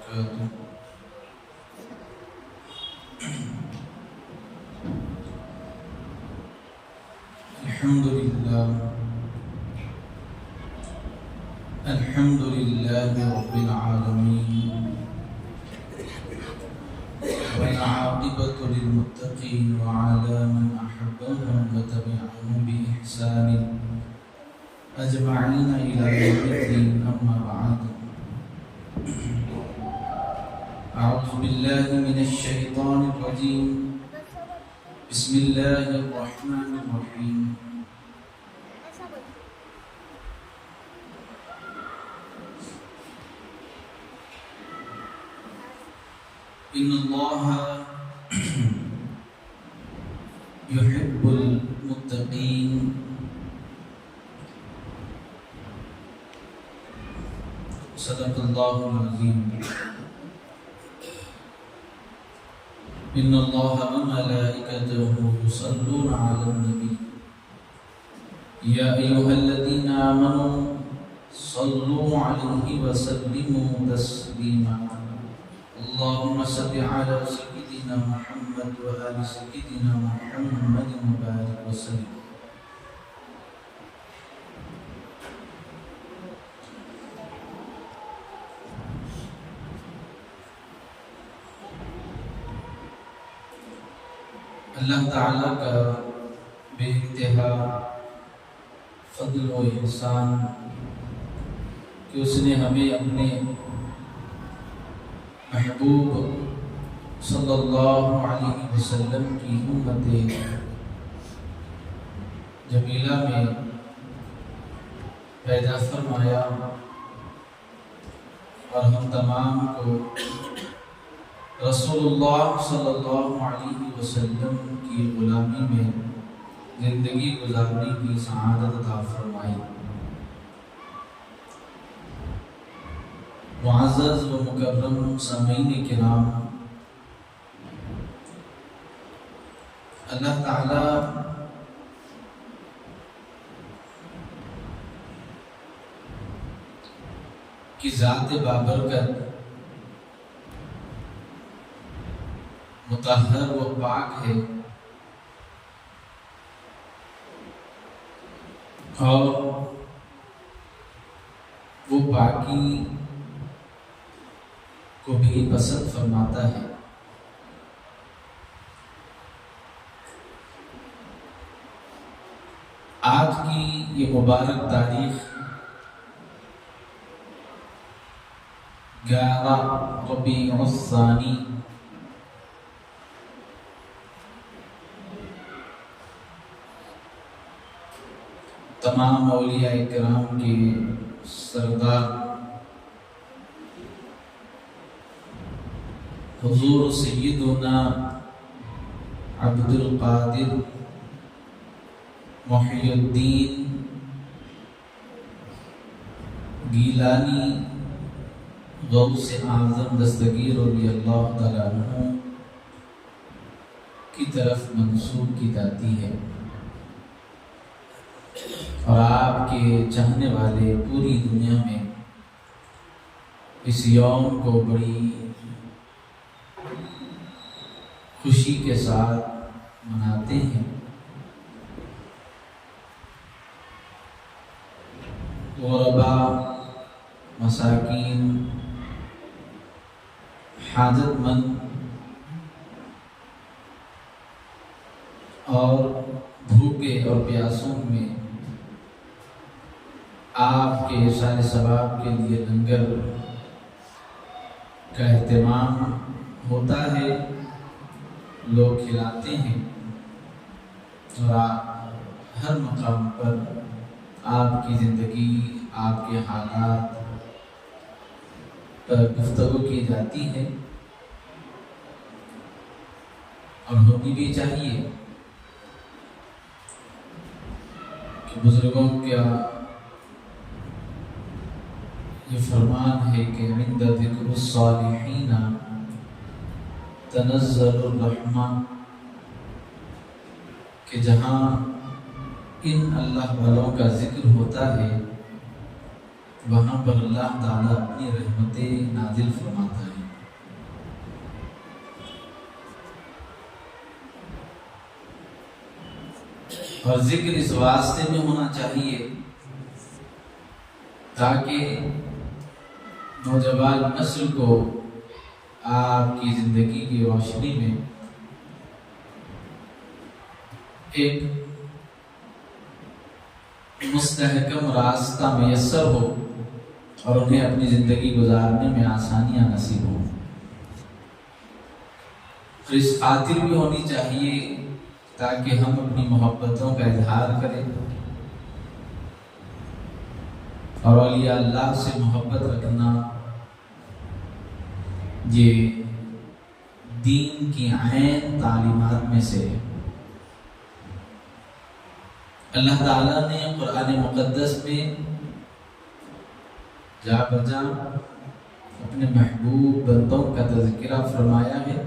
وبركاته. الحمد لله رب العالمين، والعاقبة للمتقين وعلى من أحبهم وتبعهم بإحسان أجمعين إلى يوم الدين. أما بعد، أعوذ بالله من الشيطان الرجيم. بسم الله الرحمن الرحيم. إن الله يحب المتقين صدق الله العظيم. إن الله وملائكته يصلون على النبي يا أيها الذين آمنوا صلوا عليه وسلموا تسليما. اللهم صل على سيدنا محمد وآل سيدنا محمد وبارك وسلم. اللہ تعالیٰ کا بے انتہا فضل و احسان کہ اس نے ہمیں اپنے محبوب صلی اللہ علیہ وسلم کی امت جمیلہ میں پیدا فرمایا اور ہم تمام کو رسول اللہ صلی اللہ علیہ وسلم کی غلامی میں زندگی گزارنے کی سعادت عطا فرمائی. معزز و مکرم سامعین کرام، اللہ تعالی کی ذات بابرکت مطہر و پاک ہے، اور وہ پاکی کو بھی پسند فرماتا ہے. آج کی یہ مبارک تاریخ 11 ربیع الثانی تمام اولیاء کرام کے سردار حضور سیدنا عبد القادر محی الدین گیلانی غوث اعظم دستگیر رضی اللہ تعالیٰ عنہ کی طرف منسوب کی جاتی ہے، اور آپ کے چاہنے والے پوری دنیا میں اس یوم کو بڑی خوشی کے ساتھ مناتے ہیں. غرباء، مساکین، حاجت مند اور بھوکے اور پیاسوں میں آپ کے اشارے ثواب کے لیے لنگر کا اہتمام ہوتا ہے، لوگ کھلاتے ہیں، اور آپ ہر مقام پر آپ کی زندگی، آپ کے حالات پر گفتگو کی جاتی ہے، اور ہونی بھی چاہیے کہ بزرگوں کا یہ فرمان ہے کہ عند ذکر الصالحین تنزل الرحمہ، کہ جہاں ان اللہ والوں کا ذکر ہوتا ہے وہاں پر اللہ تعالیٰ اپنی رحمتیں نازل فرماتا ہے. اور ذکر اس واسطے میں ہونا چاہیے تاکہ نوجوان نسل کو آپ کی زندگی کی روشنی میں ایک مستحکم راستہ میسر ہو اور انہیں اپنی زندگی گزارنے میں آسانیاں نصیب ہوں۔ اور اس خاطر بھی ہونی چاہیے تاکہ ہم اپنی محبتوں کا اظہار کریں اور اولیاء اللہ سے محبت رکھنا یہ دین کی عین تعلیمات میں سے ہے۔ اللہ تعالیٰ نے قرآن مقدس میں جا بجا اپنے محبوب بندوں کا تذکرہ فرمایا ہے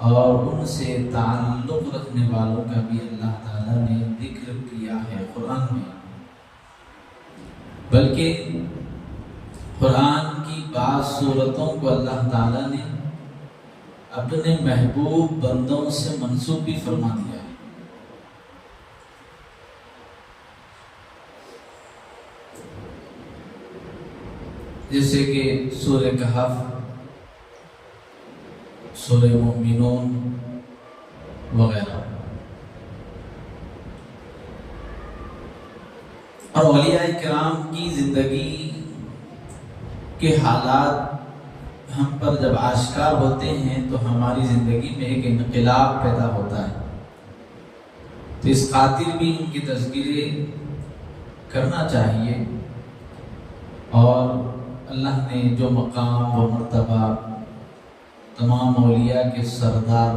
اور ان سے تعلق رکھنے والوں کا بھی اللہ تعالیٰ نے ذکر کیا ہے قرآن میں۔ بلکہ قرآن کی بعض صورتوں کو اللہ تعالیٰ نے اپنے محبوب بندوں سے منسوب بھی فرما دیا ہے۔ جیسے کہ سورہ کہف، سورہ مومنون وغیرہ۔ اور اولیاء کرام کی زندگی کے حالات ہم پر جب آشکار ہوتے ہیں تو ہماری زندگی میں ایک انقلاب پیدا ہوتا ہے، تو اس خاطر بھی ان کی تذکرے کرنا چاہیے۔ اور اللہ نے جو مقام و مرتبہ تمام اولیاء کے سردار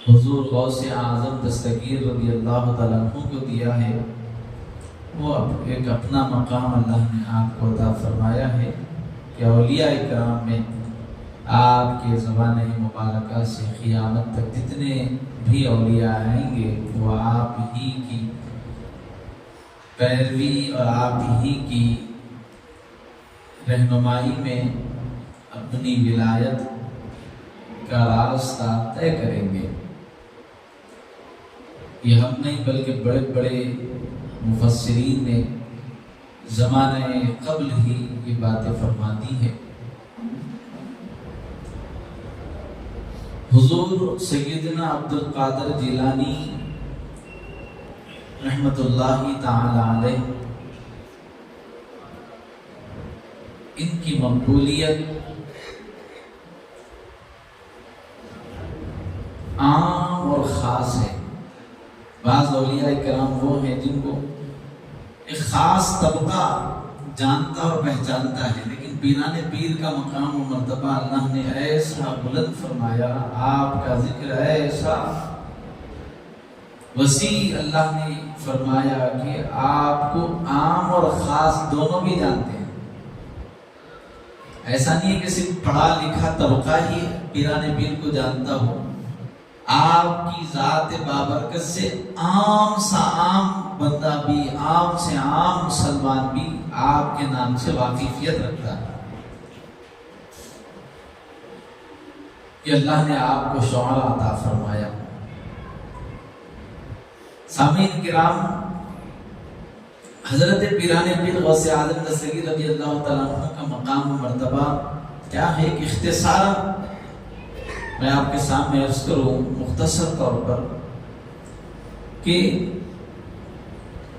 حضور غوث اعظم دستگیر رضی اللہ تعالیٰ عنہ کو دیا ہے، وہ ایک اپنا مقام اللہ نے آپ کو عطا فرمایا ہے کہ اولیاء کرام میں آپ کے زبان مبارکہ سے قیامت تک جتنے بھی اولیاء آئیں گے وہ آپ ہی کی پیروی اور آپ ہی کی رہنمائی میں اپنی ولایت کا راستہ طے کریں گے۔ یہ ہم نہیں بلکہ بڑے بڑے مفسرین نے زمانے قبل ہی یہ باتیں فرما دی ہیں۔ حضور سیدنا عبد القادر جیلانی رحمت اللہ تعالی علیہ، ان کی مقبولیت عام اور خاص ہے۔ بعض اولیاء کرام وہ ہیں جن کو ایک خاص طبقہ جانتا اور پہچانتا ہے، لیکن پیران پیر کا مقام و مرتبہ اللہ نے ایسا بلند فرمایا، آپ کا ذکر ایسا وسیع اللہ نے فرمایا کہ آپ کو عام اور خاص دونوں بھی جانتے ہیں۔ ایسا نہیں ہے کہ صرف پڑھا لکھا طبقہ ہی پیران پیر کو جانتا ہو، آپ کی ذات بابرکت سے عام سا عام بندہ بھی، عام سے عام مسلمان بھی آپ کے نام سے واقفیت رکھتا ہے کہ اللہ نے آپ کو شعور عطا فرمایا۔ سامعین کرام، حضرت پیران پیر غوث اعظم دستگیر رضی اللہ تعالیٰ عنہ کا مقام و مرتبہ کیا ہے کہ اختصاراً میں آپ کے سامنے عرض کروں مختصر طور پر کہ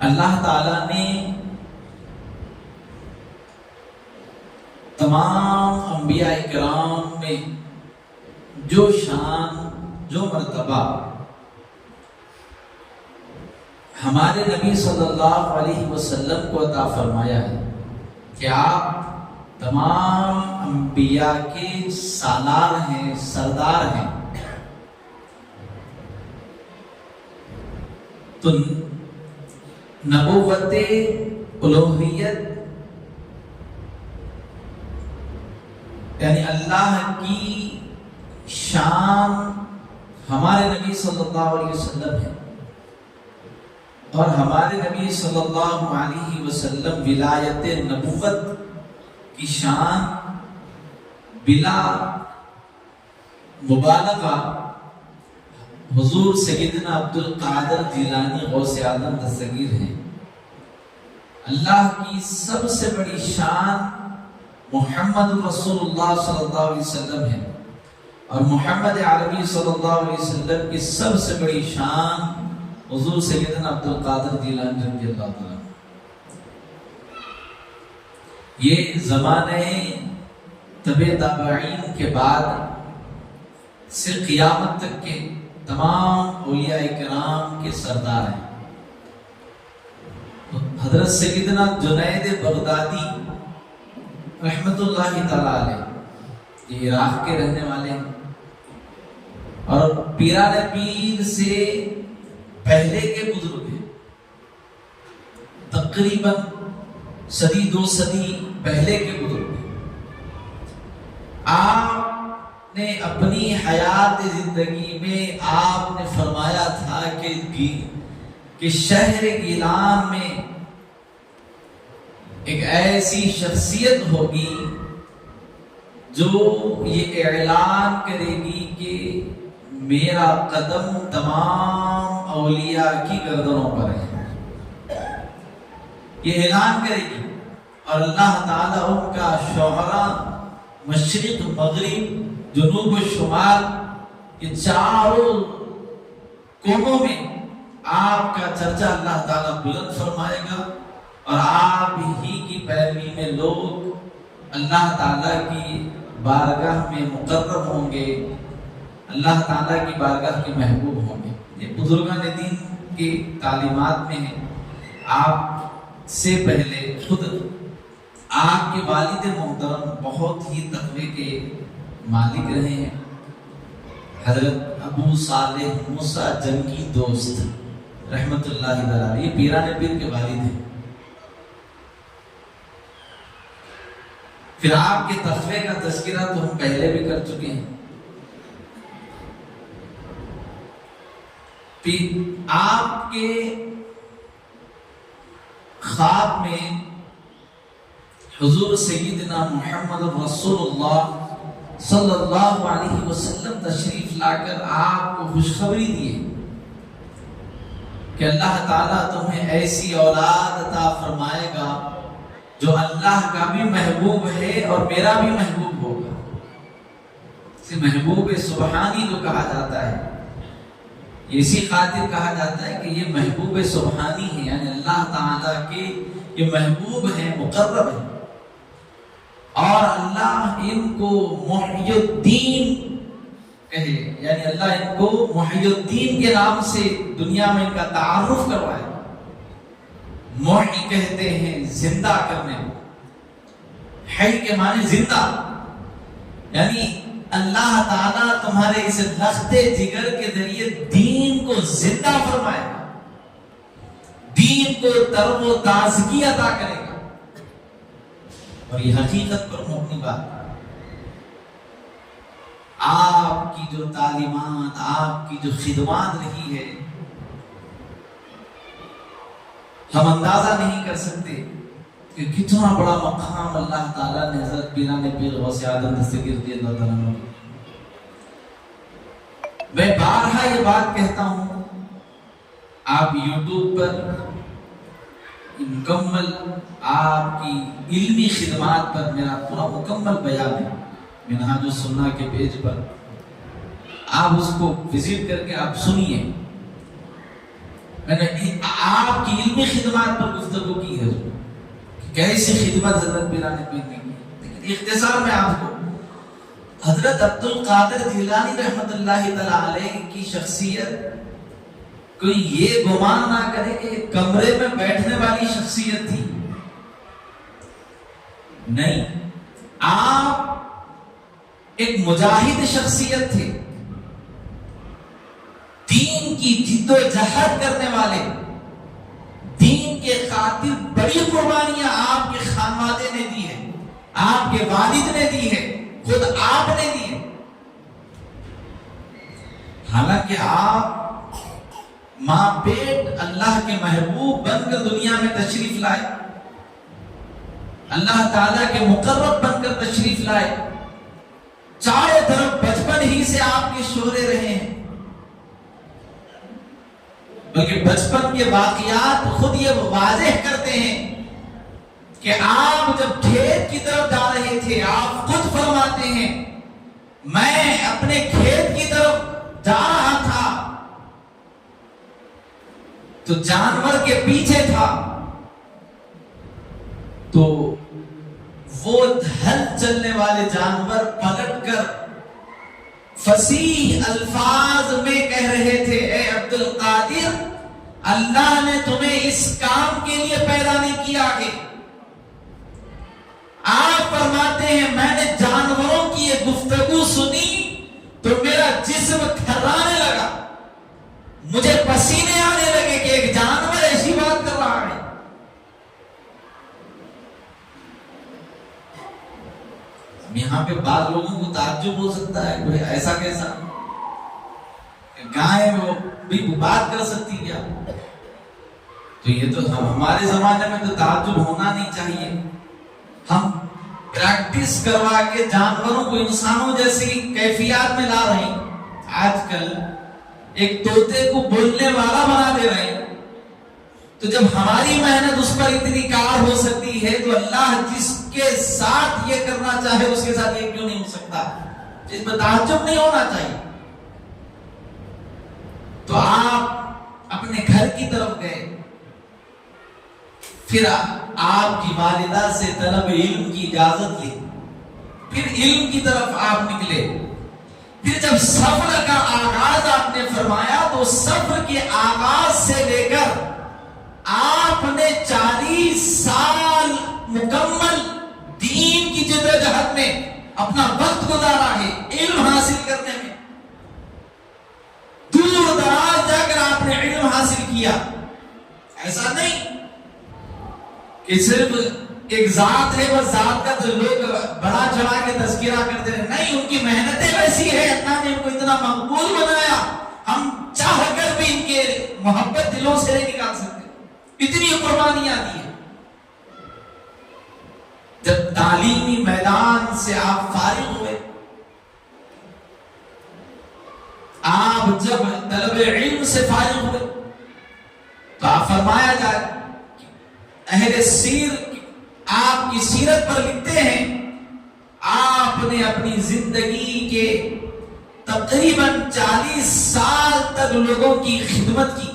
اللہ تعالیٰ نے تمام انبیاء کرام میں جو شان، جو مرتبہ ہمارے نبی صلی اللہ علیہ وسلم کو عطا فرمایا ہے کہ آپ تمام انبیاء کے سالار ہیں، سردار ہیں، تو نبوت، الوہیت یعنی اللہ کی شان ہمارے نبی صلی اللہ علیہ وسلم ہے، اور ہمارے نبی صلی اللہ علیہ وسلم ولایت نبوت کی شان بلا مبالغہ حضور سیدنا عبد القادر جیلانی غوث اعظم دستگیر ہیں۔ اللہ کی سب سے بڑی شان محمد رسول اللہ صلی اللہ علیہ وسلم ہے، اور محمد عربی صلی اللہ علیہ وسلم کی سب سے بڑی شان حضور سیدنا عبد القادر جیلانی رضی اللہ تعالیٰ۔ یہ زمانے تبع تابعین کے بعد سے قیامت تک کے تمام اولیاء کرام کے سردار ہیں۔ حضرت سیدنا جنید بغدادی رحمت اللہ تعالی علیہ یہ عراق کے رہنے والے ہیں، اور پیران پیر سے پہلے کے بزرگ ہیں، تقریباً صدی دو صدی پہلے کے بزرگ ہیں۔ آپ نے اپنی حیات زندگی میں آپ نے فرمایا تھا کہ شہر گیلان میں ایک ایسی شخصیت ہوگی جو یہ اعلان کرے گی کہ میرا قدم تمام اولیاء کی گردنوں پر ہے، یہ اعلان کرے گی، اور اللہ تعالیٰ ان کا شعراء مشرق مغرب جنوب و شمال یہ چاروں کونوں میں آپ کا چرچا اللہ تعالیٰ بلند فرمائے گا، اور آپ ہی کی پیروی میں لوگ اللہ تعالیٰ کی بارگاہ میں مقرب ہوں گے، اللہ تعالیٰ کی بارگاہ کے محبوب ہوں گے۔ یہ بزرگان دین کی تعلیمات میں ہے۔ آپ سے پہلے خود آپ کے والد محترم بہت ہی تقوی کے مالک رہے ہیں، حضرت ابو صالح موسیٰ جنگی دوست رحمت اللہ علیہ، یہ پیران پیر کے والد ہیں۔ پھر آپ کے تقوی کا تذکرہ تو ہم پہلے بھی کر چکے ہیں۔ پھر آپ کے خواب میں حضور سیدنا محمد رسول اللہ صلی اللہ علیہ وسلم تشریف لا کر آپ کو خوشخبری دیے کہ اللہ تعالیٰ تمہیں ایسی اولاد عطا فرمائے گا جو اللہ کا بھی محبوب ہے اور میرا بھی محبوب ہوگا۔ اسے محبوب سبحانی جو کہا جاتا ہے، اسی خاطر کہا جاتا ہے کہ یہ محبوب سبحانی ہے، یعنی اللہ تعالیٰ کے یہ محبوب ہیں، مقرب ہیں، اور اللہ ان کو محی الدین کہے، یعنی اللہ ان کو محی الدین کے نام سے دنیا میں ان کا تعارف کروائے۔ محی کہتے ہیں زندہ کرنے، حی کے معنی زندہ، یعنی اللہ تعالیٰ تمہارے اس لخت جگر کے ذریعے دین کو زندہ فرمائے گا، دین کو تر و تازگی عطا کرے گا، اور یہ حقیقت پر مبنی بات۔ آپ کی جو تعلیمات، آپ کی جو خدمات رہی ہے، ہم اندازہ نہیں کر سکتے کہ کتنا بڑا مقام اللہ تعالیٰ نے حضرت پیران پیر غوث اعظم دستگیر رضی اللہ تعالیٰ عنہ۔ میں بارہا یہ بات کہتا ہوں، آپ یوٹیوب پر مکمل آپ کی علمی خدمات پر میرا پورا مکمل بیان ہے منہاج السنہ کے پیج پر، آپ اس کو وزٹ کر کے آپ سنیے۔ میں نے آپ کی علمی خدمات پر گفتگو کی ہے کہ کیسی خدمت حضرت پیران پیر نے کی، لیکن اختصار میں آپ کو حضرت عبد القادر جیلانی رحمت اللہ تعالی علیہ کی شخصیت کوئی یہ گمان نہ کرے کہ کمرے میں بیٹھنے والی شخصیت تھی، نہیں، آپ ایک مجاہد شخصیت تھے، دین کی جد و جہد کرنے والے، دین کے خاطر بڑی قربانیاں آپ کے خانوادے نے دی ہے، آپ کے والد نے دی ہے، خود آپ نے دی ہے۔ حالانکہ آپ ماں بیٹ اللہ کے محبوب بن کر دنیا میں تشریف لائے، اللہ تعالیٰ کے مقرب بن کر تشریف لائے، چاروں طرف بچپن ہی سے آپ کے شہرے رہے ہیں، بلکہ بچپن کے واقعات خود یہ واضح کرتے ہیں کہ آپ جب کھیت کی طرف جا رہے تھے، آپ خود فرماتے ہیں میں اپنے کھیت کی طرف جا رہا تھا تو جانور کے پیچھے تھا، تو وہ ہل چلنے والے جانور پلٹ کر فصیح الفاظ میں کہہ رہے تھے اے عبد القادر، اللہ نے تمہیں اس کام کے لیے پیدا نہیں کیا ہے۔ آپ فرماتے ہیں میں نے جانوروں کی یہ گفتگو سنی تو میرا جسم تھرانے لگا، مجھے پسینے آنے لگے کہ ایک جانور ایسی بات کر رہا ہے۔ یہاں پہ بعض لوگوں کو تعجب ہو سکتا ہے کہ ایسا کیسا گائے وہ بھی بات کر سکتی کیا؟ تو یہ تو ہمارے زمانے میں تو تعجب ہونا نہیں چاہیے۔ ہم پریکٹس کروا کے جانوروں کو انسانوں جیسی کیفیات میں لا رہے ہیں۔ آج کل ایک طوطے کو بولنے والا بنا دے رہے ہیں، تو جب ہماری محنت اس پر اتنی کار ہو سکتی ہے تو اللہ جس کے ساتھ یہ کرنا چاہے اس کے ساتھ یہ کیوں نہیں ہو سکتا؟ اس میں تعجب نہیں ہونا چاہیے۔ تو آپ اپنے گھر کی طرف گئے، پھر آپ کی والدہ سے طلب علم کی اجازت لی، پھر علم کی طرف آپ نکلے، پھر جب سفر کا آغاز آپ نے فرمایا تو سفر کے آغاز سے لے کر آپ نے 40 سال مکمل دین کی جدوجہد میں اپنا وقت گزارا ہے علم حاصل کرنے میں۔ دور دراز جا کر آپ نے علم حاصل کیا۔ ایسا نہیں کہ صرف ایک ذات ہے، بس ذات کا تو لوگ بڑا چڑھا کے تذکرہ کرتے رہے، نہیں، ان کی محنتیں ویسی ہے، اللہ نے ان کو اتنا مقبول بنایا، ہم چاہ کر بھی ان کے محبت دلوں سے نہیں نکال سکتے، اتنی قربانیاں دی ہیں۔ جب تعلیمی میدان سے آپ فارغ ہوئے، آپ جب طلب علم سے فارغ ہوئے تو آپ فرمایا جائے، اہل سیر آپ کی سیرت پر لکھتے ہیں آپ نے اپنی زندگی کے تقریباً 40 سال تک لوگوں کی خدمت کی،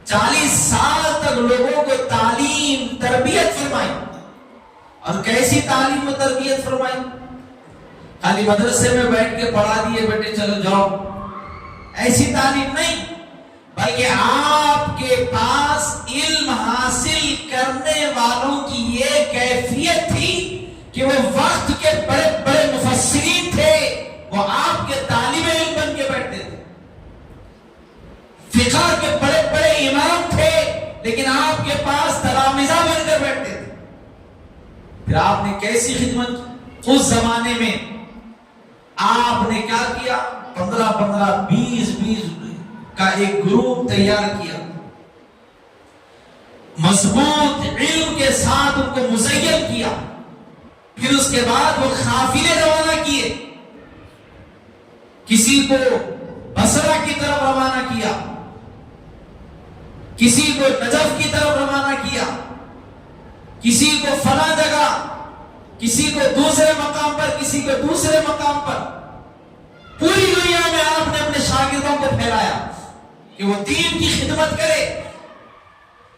40 سال تک لوگوں کو تعلیم تربیت فرمائی۔ اور کیسی تعلیم و تربیت فرمائی؟ خالی مدرسے میں بیٹھ کے پڑھا دیے بیٹے چلو جاؤ، ایسی تعلیم نہیں، بلکہ آپ کے پاس علم حاصل کرنے والوں کی یہ کیفیت تھی کہ وہ وقت کے بڑے بڑے مفسرین تھے، وہ آپ کے طالب علم بن کے بیٹھتے تھے، فقہ کے بڑے بڑے امام تھے لیکن آپ کے پاس تلامذہ بن کر بیٹھتے تھے۔ پھر آپ نے کیسی خدمت کی؟ اس زمانے میں آپ نے کیا کیا؟ 15 20 کا ایک گروپ تیار کیا، مضبوط علم کے ساتھ ان کو مزین کیا، پھر اس کے بعد وہ قافلے روانہ کیے، کسی کو بصرہ کی طرف روانہ کیا، کسی کو نجف کی طرف روانہ کیا، کسی کو فلاں جگہ، کسی کو دوسرے مقام پر، کسی کو دوسرے مقام پر، پوری دنیا میں آپ نے اپنے شاگردوں کو پھیلایا کہ وہ دین کی خدمت کرے۔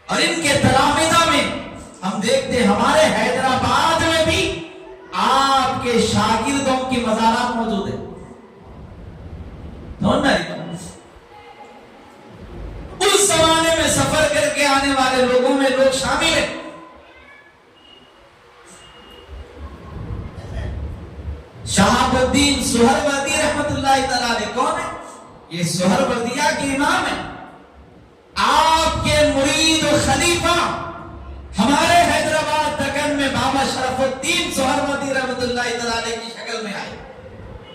اور ان کے تلامذہ میں ہم دیکھتے ہیں ہمارے حیدرآباد میں بھی آپ کے شاگردوں کی مزارات موجود ہیں۔ اس زمانے میں سفر کر کے آنے والے لوگوں میں لوگ شامل ہیں۔ شہاب الدین سہروردی رحمت اللہ تعالیٰ علیہ کون ہے؟ یہ سہروردیہ کے امام ہیں، آپ کے مرید و خلیفہ ہمارے حیدرآباد دکن میں بابا شرف الدین سہروردی رحمت اللہ تعالیٰ علیہ کی شکل میں آئے۔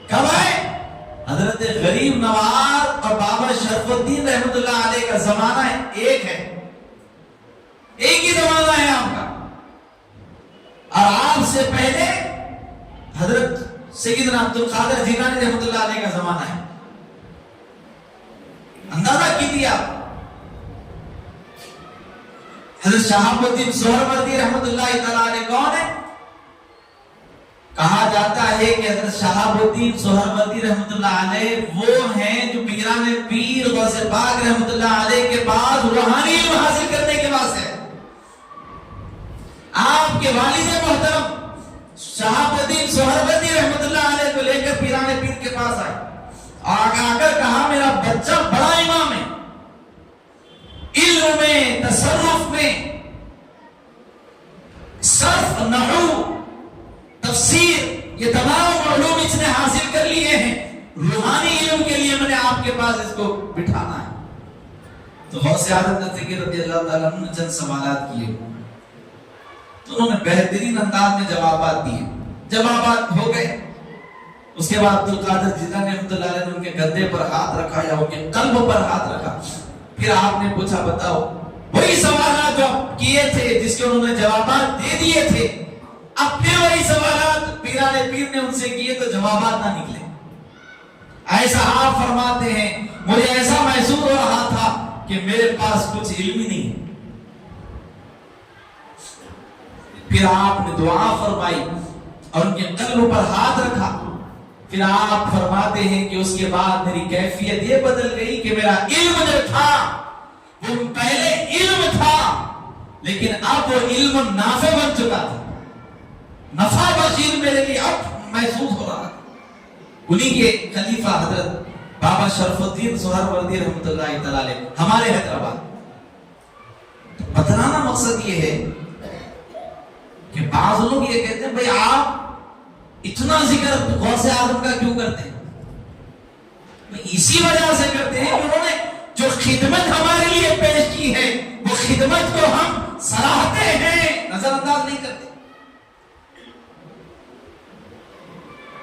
کب آئے؟ حضرت غریب نواز اور بابا شرف الدین رحمت اللہ علیہ کا زمانہ ایک ہے، ایک ہی زمانہ ہے آپ کا، اور آپ سے پہلے حضرت سیدنا عبد القادر جیلانی رحمت اللہ علیہ کا زمانہ ہے۔ اندازہ کیجیے آپ حضرت شہاب الدین سہروردی رحمۃ اللہ تعالیٰ علیہ کون ہے؟ کہا جاتا ہے کہ حضرت شہاب الدین سہروردی رحمۃ اللہ علیہ وہ ہیں جو پیران پیر غوث پاک رحمۃ اللہ علیہ کے پاس روحانی علم حاصل کرنے کے واسطے آپ کے والد محترم شہاب الدین سہروردی رحمۃ اللہ علیہ کو لے کر پیران پیر کے پاس آئے اور آ کر کہا میرا بچہ بڑا امام ہے، علم میں، تصرف میں، صرف، نحو، تفسیر، یہ تمام علوم اس نے حاصل کر لیے ہیں، روحانی علم کے لیے میں نے آپ کے پاس اس کو بٹھانا ہے۔ تو غوث اعظم دستگیر رضی اللہ تعالیٰ عنہ نے چند سوالات کیے تو انہوں نے بہترین انداز میں جوابات دیے، جوابات ہو گئے۔ اس کے بعد عبدالقادر جیلانی رحمۃ اللہ علیہ نے ان کے گدے پر ہاتھ رکھا یا ان کے قلب پر ہاتھ رکھا، پھر آپ نے پوچھا بتاؤ وہی سوالات جو کیے تھے جس کے انہوں نے جوابات دے دیے تھے، اب پھر وہی سوالات پیران پیر نے ان سے کیے تو جوابات نہ نکلے۔ ایسا آپ فرماتے ہیں مجھے ایسا محسوس ہو رہا تھا کہ میرے پاس کچھ علم ہی نہیں ہے۔ پھر آپ نے دعا فرمائی اور ان کے قلب پر ہاتھ رکھا، پھر آپ فرماتے ہیں کہ اس کے بعد میری کیفیت یہ بدل گئی کہ میرا علم جو تھا وہ پہلے علم تھا لیکن اب وہ علم نافع بن چکا تھا، نفع بخش میرے لیے اب محسوس ہو رہا تھا۔ انہی کے خلیفہ حضرت بابا شرف الدین سہروردی رحمۃ اللہ تعالیٰ علیہ ہمارے حیدرآباد۔ بتلانا مقصد یہ ہے کہ بعض لوگ یہ کہتے ہیں بھئی آپ اتنا ذکر غوث اعظم کا کیوں کرتے ہیں؟ اسی وجہ سے کرتے ہیں کہ انہوں نے جو خدمت ہمارے لیے پیش کی ہے وہ خدمت کو ہم سراہتے ہیں، نظر انداز نہیں کرتے،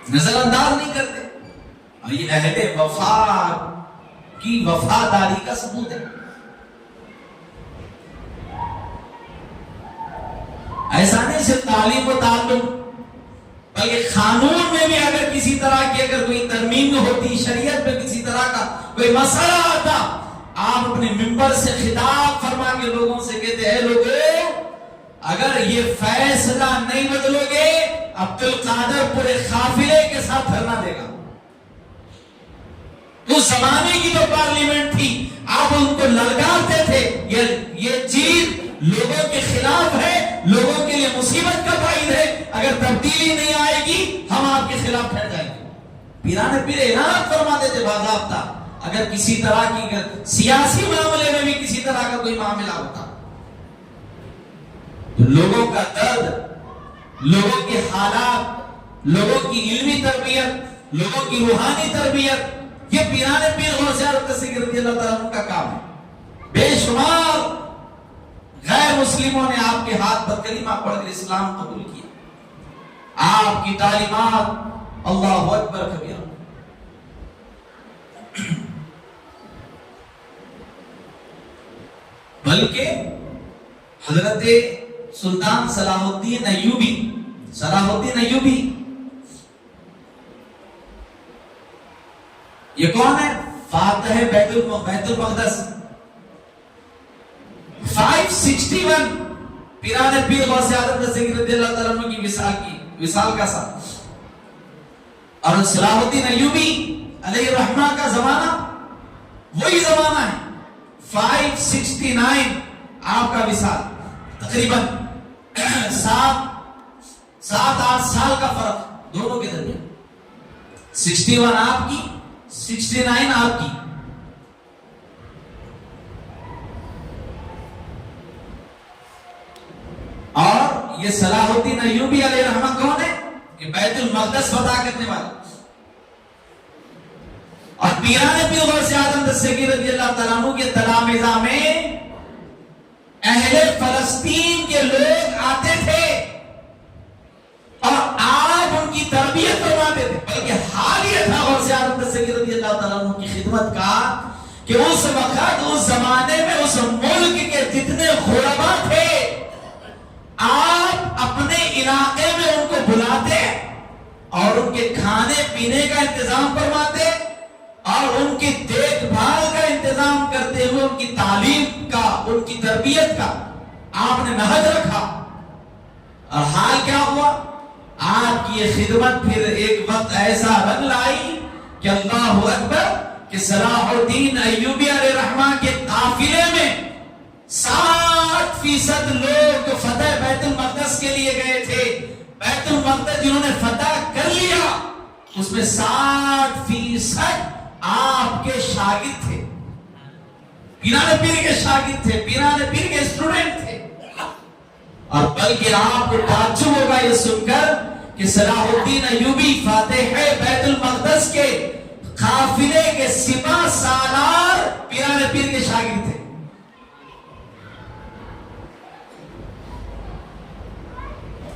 نظر انداز نہیں کرتے، اور یہ اہل وفا کی وفاداری کا ثبوت ہے۔ ایسا نہیں صرف تعلیم و تعلم بلکہ قانون میں بھی اگر کسی طرح کی اگر کوئی ترمیم ہوتی، شریعت میں کسی طرح کا کوئی مسئلہ آتا، آپ اپنے منبر سے خطاب فرما کے لوگوں سے کہتے ہیں لوگوں اگر یہ فیصلہ نہیں بدلو گے عبدالقادر پورے قافلے کے ساتھ دھرنا دے گا۔ اس زمانے کی جو پارلیمنٹ تھی آپ ان کو للکارتے تھے، یہ چیز لوگوں کے خلاف ہے، لوگوں کے لیے مصیبت کا باعث ہے، اگر تبدیلی نہیں آئے گی ہم آپ کے خلاف ٹھہر جائیں گے۔ پیران پیر اعلان فرماتے تھے باضابطہ اگر کسی طرح کی سیاسی معاملے میں بھی کسی طرح کا کوئی معاملہ ہوتا تو لوگوں کا درد، لوگوں کے حالات، لوگوں کی علمی تربیت، لوگوں کی روحانی تربیت، یہ پیران پیر غوث اعظم دستگیر رضی اللہ تعالیٰ عنہ کا کام ہے۔ بے شمار غیر مسلموں نے آپ کے ہاتھ پر کلمہ پڑھ کر اسلام قبول کیا، آپ کی تعلیمات اللہ اکبر کبیرہ۔ بلکہ حضرت سلطان صلاح الدین ایوبی یہ کون ہے؟ فاتح بیت المقدس۔ 561 پیران پیر غوث اعظم دستگیر رضی اللہ تعالیٰ عنہ کی وصال کا سال، اور صلاح الدین ایوبی علیہ الرحمہ کا زمانہ وہی زمانہ ہے۔ 569 آپ کا وصال، تقریباً 7-8 سال کا فرق دونوں کے درمیان، 61 آپ کی، 69 آپ کی۔ اور یہ صلاح الدین ایوبی علیہ الرحمہ کون ہے؟ کہ بیت المقدس فتح کرنے والا۔ اور پیران پیر غوث اعظم دستگیر رضی اللہ تعالیٰ عنہ کے تلامذہ میں اہل فلسطین کے لوگ آتے تھے اور آپ ان کی تربیت فرماتے تھے، بلکہ حال یہ تھا غوث اعظم دستگیر رضی اللہ تعالیٰ عنہ کی خدمت کا کہ اس وقت اس زمانے میں اس ملک کے جتنے غربا تھے آپ اپنے علاقے میں ان کو بلاتے اور ان کے کھانے پینے کا انتظام فرماتے اور ان کی دیکھ بھال کا انتظام کرتے ہوئے ان کی تعلیم کا، ان کی تربیت کا آپ نے نہج رکھا، اور حال کیا ہوا؟ آپ کی یہ خدمت پھر ایک وقت ایسا رنگ لائی کہ اللہ اکبر، کہ صلاح الدین ایوبی علیہ رحمہ کے قافلے میں 60% لوگ جو فتح بیت المقدس کے لیے گئے تھے، بیت المقدس جنہوں نے فتح کر لیا، اس میں 60% آپ کے شاگرد تھے، پیرانے پیر کے شاگرد تھے، پیرانے پیر کے اسٹوڈنٹ تھے۔ اور بلکہ آپ کو تعجب ہوگا یہ سن کر کہ صلاح الدین ایوبی فاتح بیت المقدس کے قافلے کے سپاہ سالار پیرانے پیر کے شاگرد تھے۔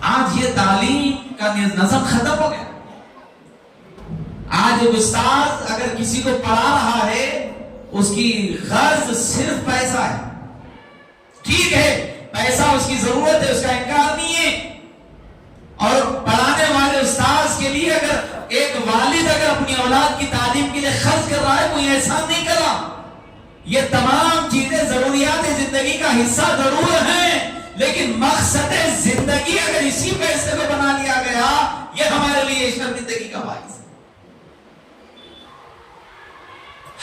آج یہ تعلیم کا نظم ختم ہو گیا۔ آج ایک استاد اگر کسی کو پڑھا رہا ہے، اس کی غرض صرف پیسہ ہے۔ ٹھیک ہے، پیسہ اس کی ضرورت ہے، اس کا انکار نہیں ہے، اور پڑھانے والے استاذ کے لیے اگر ایک والد اگر اپنی اولاد کی تعلیم کے لیے خرچ کر رہا ہے، کوئی احسان نہیں کر رہا۔ یہ تمام چیزیں ضروریات زندگی کا حصہ ضرور ہیں، لیکن مقصد زندگی اگر اسی پیسے کو بنا لیا گیا، یہ ہمارے لیے شرمندگی کا باعث ہے۔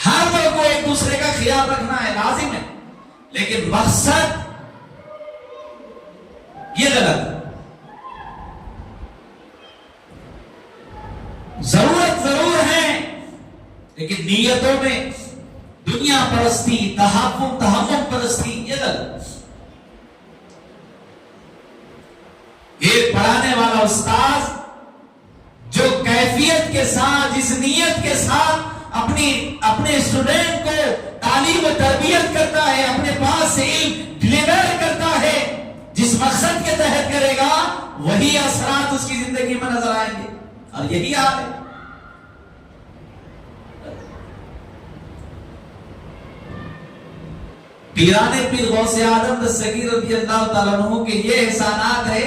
ہر لوگ کو ایک دوسرے کا خیال رکھنا ہے، لازم ہے، لیکن مقصد یہ غلط ہے۔ ضرورت ضرور ہے، لیکن نیتوں میں دنیا پرستی، تہمم پرستی، یہ غلط۔ ایک پڑھانے والا استاذ جو کیفیت کے ساتھ، جس نیت کے ساتھ اپنے اسٹوڈنٹ کو تعلیم و تربیت کرتا ہے، اپنے پاس سے علم ڈلیور کرتا ہے، جس مقصد کے تحت کرے گا، وہی اثرات اس کی زندگی میں نظر آئیں گے، اور یہی حال ہے۔ پیرانے پیر غوث اعظم دستگیر رضی اللہ تعالیٰ عنہ کے یہ احسانات ہے،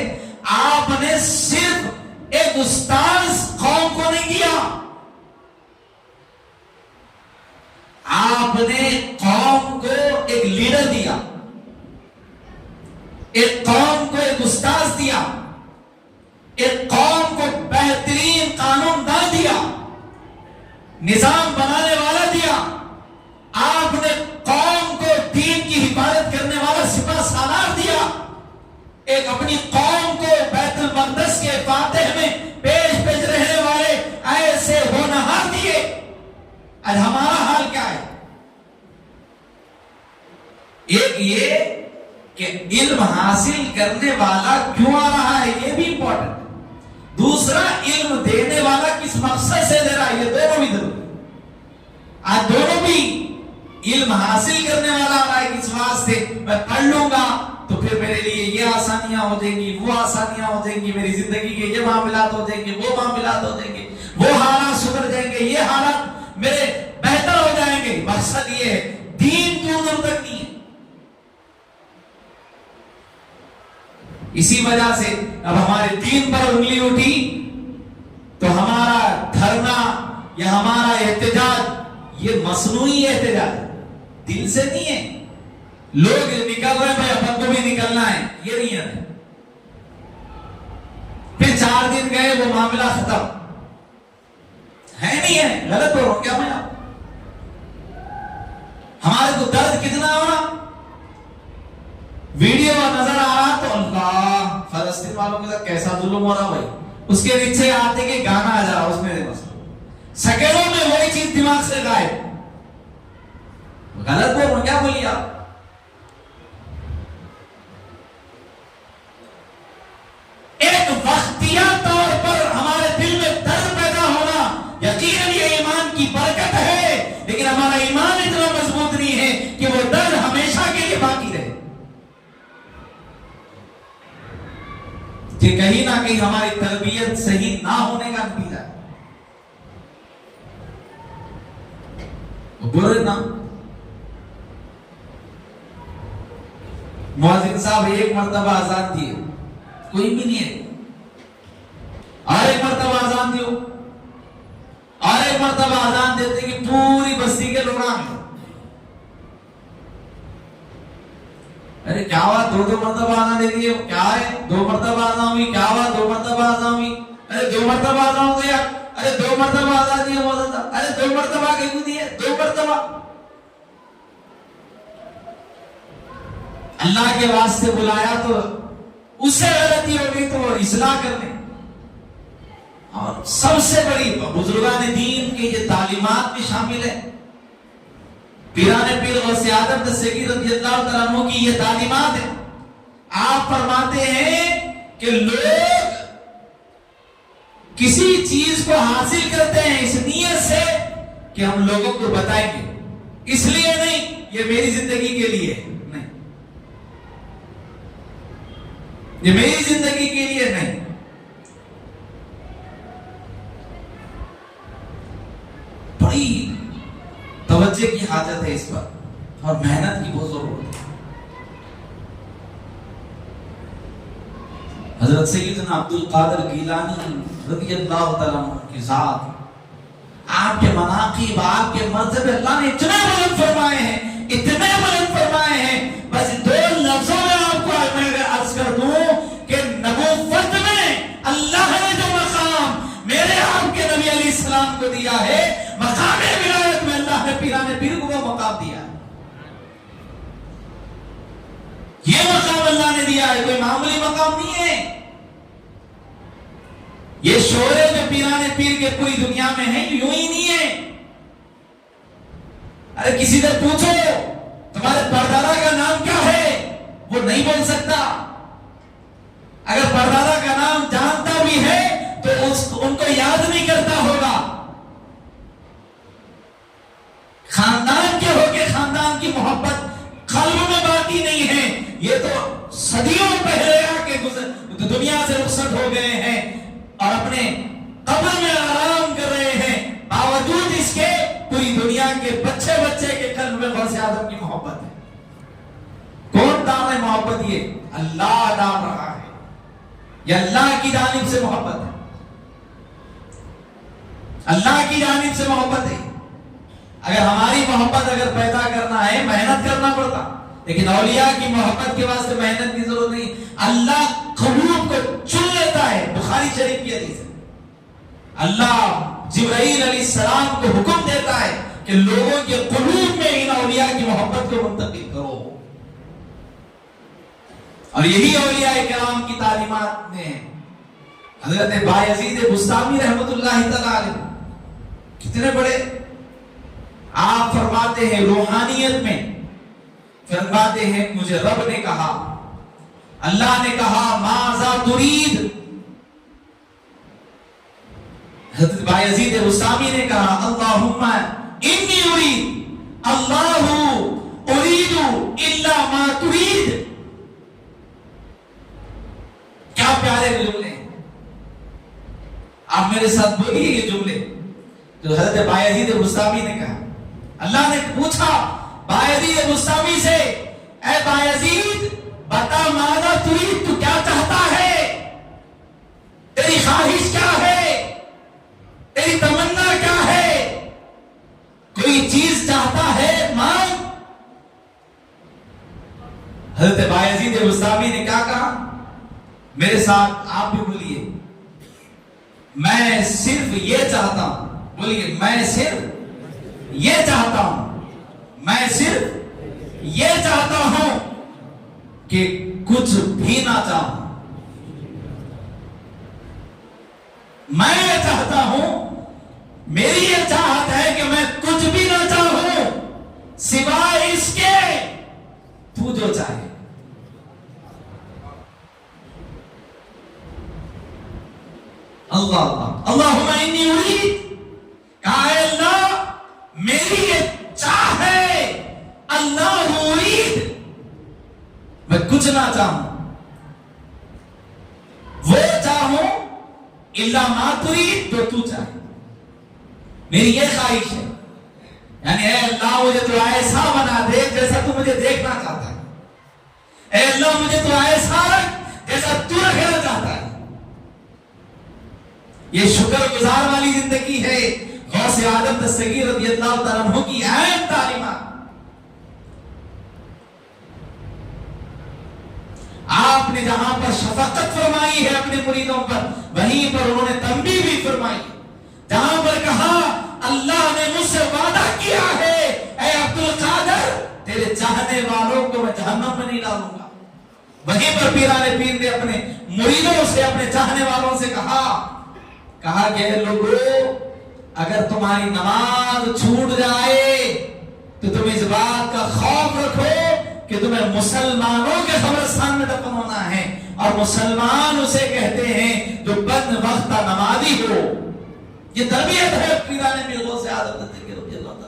آپ نے صرف ایک استاذ قوم کو نہیں دیا، آپ نے قوم کو ایک لیڈر دیا، ایک قوم کو ایک استاذ دیا، ایک قوم کو بہترین قانون دان دیا، نظام بنانے والا دیا۔ آپ نے قوم کو دین کی حفاظت کرنے والا سپاہ سالار دیا، ایک اپنی قوم کو بیت المقدس کے فاتح میں پیش رہنے والے ایسے ہونہار دیے۔ آج ہمارا حال کیا ہے؟ ایک یہ کہ علم حاصل کرنے والا کیوں آ رہا ہے، یہ بھی امپورٹنٹ ہے۔ دوسرا، علم دینے والا کس مقصد سے دے رہا ہے، یہ دونوں بھی ضروری۔ آج دونوں بھی، علم حاصل کرنے والا آ رہا ہے کس واسطے، میں پڑھ لوں گا تو پھر میرے لیے یہ آسانیاں ہو جائیں گی، وہ آسانیاں ہو جائیں گی، میری زندگی کے یہ معاملات ہو جائیں گے، وہ معاملات ہو جائیں گے، وہ حالات سدھر جائیں گے، یہ حالات میرے بہتر ہو جائیں گے۔ مقصد یہ ہے، دین کی ادھر تک نہیں ہے۔ اسی وجہ سے اب ہمارے دین پر انگلی اٹھی تو ہمارا دھرنا یا ہمارا احتجاج یہ مصنوعی احتجاج ہے، دل سے نہیں ہے۔ لوگ نکل رہے ہیں، اپن کو بھی نکلنا ہے، یہ نہیں ہے۔ پھر 4 دن گئے، وہ معاملہ ختم ہے، نہیں ہے، غلط ہو رہا ہوں کیا میں؟ آپ ہمارے کو درد کتنا ہو رہا، ویڈیو نظر آ رہا تو اللہ، فلسطین والوں کے ساتھ کیسا ظلم ہو رہا بھائی، اس کے نیچے آتے کہ گانا آ جا، اس میں سیکنڈوں میں وہی چیز دماغ سے غائب۔ غلط بول رہا ہوں کیا؟ بولیے آپ۔ ایک وقتیہ طور پر ہمارے دل میں درد پیدا ہونا یقیناً یہ ایمان کی برکت ہے، لیکن ہمارا ایمان اتنا مضبوط نہیں ہے کہ وہ درد ہمیشہ کے لیے باقی رہے، کہ کہیں نہ کہیں ہماری تربیت صحیح نہ ہونے کا نتیجہ ہے۔ برے نا مؤذن صاحب ایک مرتبہ اذان دیے، کوئی بھی نہیں ہے، اور ایک مرتبہ اذان دیو، اور ایک مرتبہ اذان دیتے کہ پوری بستی کے لوگ آئیں، ارے کیا ہوا 2 مرتبہ آنا دے دیے، کیا ہے 2 مرتبہ آنا ہوئی، کیا ہوا 2 مرتبہ آنا ہوئی، ارے 2 مرتبہ آنا ہو گیا، ارے 2 مرتبہ آزادی ہوا تھا، ارے 2 مرتبہ کیوں دیے، 2 مرتبہ۔ اللہ کے واسطے بلایا تو اس سے غلطی ہو گئی تو وہ اصلاح کر لیں۔ اور سب سے بڑی بزرگان دین کی یہ تعلیمات بھی شامل ہے، پیران پیر غوث اعظم دستگیر رضی اللہ تعالیٰ عنہ کی یہ تعلیمات ہے۔ آپ فرماتے ہیں کہ لوگ کسی چیز کو حاصل کرتے ہیں اس نیت سے کہ ہم لوگوں کو بتائیں گے، اس لیے نہیں یہ میری زندگی کے لیے نہیں، یہ میری زندگی کے لیے نہیں۔ بڑی توجہ کی حاجت ہے اس پر، اور محنت کی بہت ضرورت ہے۔ حضرت سیدنا عبد القادر گیلانی رضی اللہ تعالیٰ عنہ کی ذات، آپ کے مناقب، آپ کے مرتبے اللہ نے اتنے بلند فرمائے ہیں، اتنے بلند فرمائے ہیں، بس 2 لفظوں میں آپ کو میں عرض کر دوں کہ نبوت میں اللہ نے جو مقام میرے آپ کے نبی علیہ السلام کو دیا ہے، مقام ولایت میں اللہ نے پیران پیر کو وہ مقام دیا ہے۔ یہ مقام اللہ نے دیا ہے، کوئی معمولی مقام نہیں ہے۔ یہ شعرے جو پیران پیر کے پوری دنیا میں ہیں یوں ہی نہیں ہے۔ ارے کسی سے پوچھو تمہارے پردادا کا نام کیا ہے، وہ نہیں بول سکتا۔ اگر پردادا کا نام جانتا بھی ہے تو ان کو یاد نہیں کرتا ہوگا۔ خاندان کے ہو کے خاندان کی محبت قلب میں باقی نہیں ہے، یہ تو صدیوں پہلے آ کے دنیا سے رخصت ہو گئے ہیں اور اپنے قبر میں آرام کر رہے ہیں، باوجود اس کے پوری دنیا کے بچے کے قلب میں غوث اعظم کی محبت ہے۔ کون ڈال ہے محبت؟ یہ اللہ ڈال رہا ہے، یہ اللہ کی جانب سے محبت ہے، اللہ کی جانب سے محبت ہے۔ اگر ہماری محبت اگر پیدا کرنا ہے محنت کرنا پڑتا، لیکن اولیاء کی محبت کے واسطے محنت کی ضرورت نہیں، اللہ قلوب کو چن لیتا ہے۔ بخاری شریف کی حدیث ہے، اللہ جبرائیل علیہ السلام کو حکم دیتا ہے کہ لوگوں کے قلوب میں ان اولیاء کی محبت کو منتقل کرو، اور یہی اولیاء کرام کی تعلیمات میں ہے۔ حضرت بایزید بسطامی رحمۃ اللہ تعالی علیہ کتنے بڑے، آپ فرماتے ہیں روحانیت میں فرماتے ہیں مجھے رب نے کہا، اللہ نے کہا ماذا ترید، حضرت بایزید بسطامی نے کہا اللہم انی ارید، اللہ ارید الا ما ترید۔ کیا پیارے جملے ہیں، آپ میرے ساتھ بولیے یہ جملے جو حضرت بایزید بسطامی نے کہا۔ اللہ نے پوچھا بایزید بسطامی سے، اے بایزید بتا ماذا ترید، تو کیا چاہتا ہے، تیری خواہش کیا ہے، تیری تمنا کیا ہے، کوئی چیز چاہتا ہے مانگ۔ حضرت بایزید بسطامی نے کیا کہا، میرے ساتھ آپ بھی بولیے، میں صرف یہ چاہتا ہوں، بولیے میں صرف یہ چاہتا ہوں، میں صرف یہ چاہتا ہوں کہ کچھ بھی نہ چاہوں، میں یہ چاہتا ہوں، میری یہ چاہت ہے کہ میں کچھ بھی نہ چاہوں سوائے اس کے تو جو چاہے۔ اللہ اللہ اللہم انی ارید، کہا اے اللہ میری یہ چاہ ہے، اللہ ارید میں کچھ نہ چاہوں، وہ چاہوں الا ما ترید جو تو چاہے، میری یہ خواہش ہے، یعنی اے اللہ مجھے تو ایسا بنا دے جیسا تو مجھے دیکھنا چاہتا ہے، اے اللہ مجھے تو ایسا رکھ جیسا تو رکھنا چاہتا ہے۔ یہ شکر گزار والی زندگی ہے، غوث اعظم دستگیر رضی اللہ تعالیٰ عنہ کی اہم تعلیمات۔ آپ نے جہاں پر شفقت فرمائی ہے اپنے مریدوں پر، وہیں پر انہوں نے تنبیہ بھی فرمائی۔ جہاں پر کہا اللہ نے مجھ سے وعدہ کیا ہے اے عبد القادر تیرے چاہنے والوں کو میں جہنم میں نہیں ڈالوں گا، وہیں پر پیران پیر نے اپنے مریدوں سے، اپنے چاہنے والوں سے کہا کہ اے لوگوں، اگر تمہاری نماز چھوٹ جائے تو تم اس بات کا خوف رکھو کہ تمہیں مسلمانوں کے قبرستان میں دفن ہونا ہے، اور مسلمان اسے کہتے ہیں جو بد وقت نمازی ہو۔ یہ تربیت ہے پیران پیر غوث اعظم رضی اللہ عنہ۔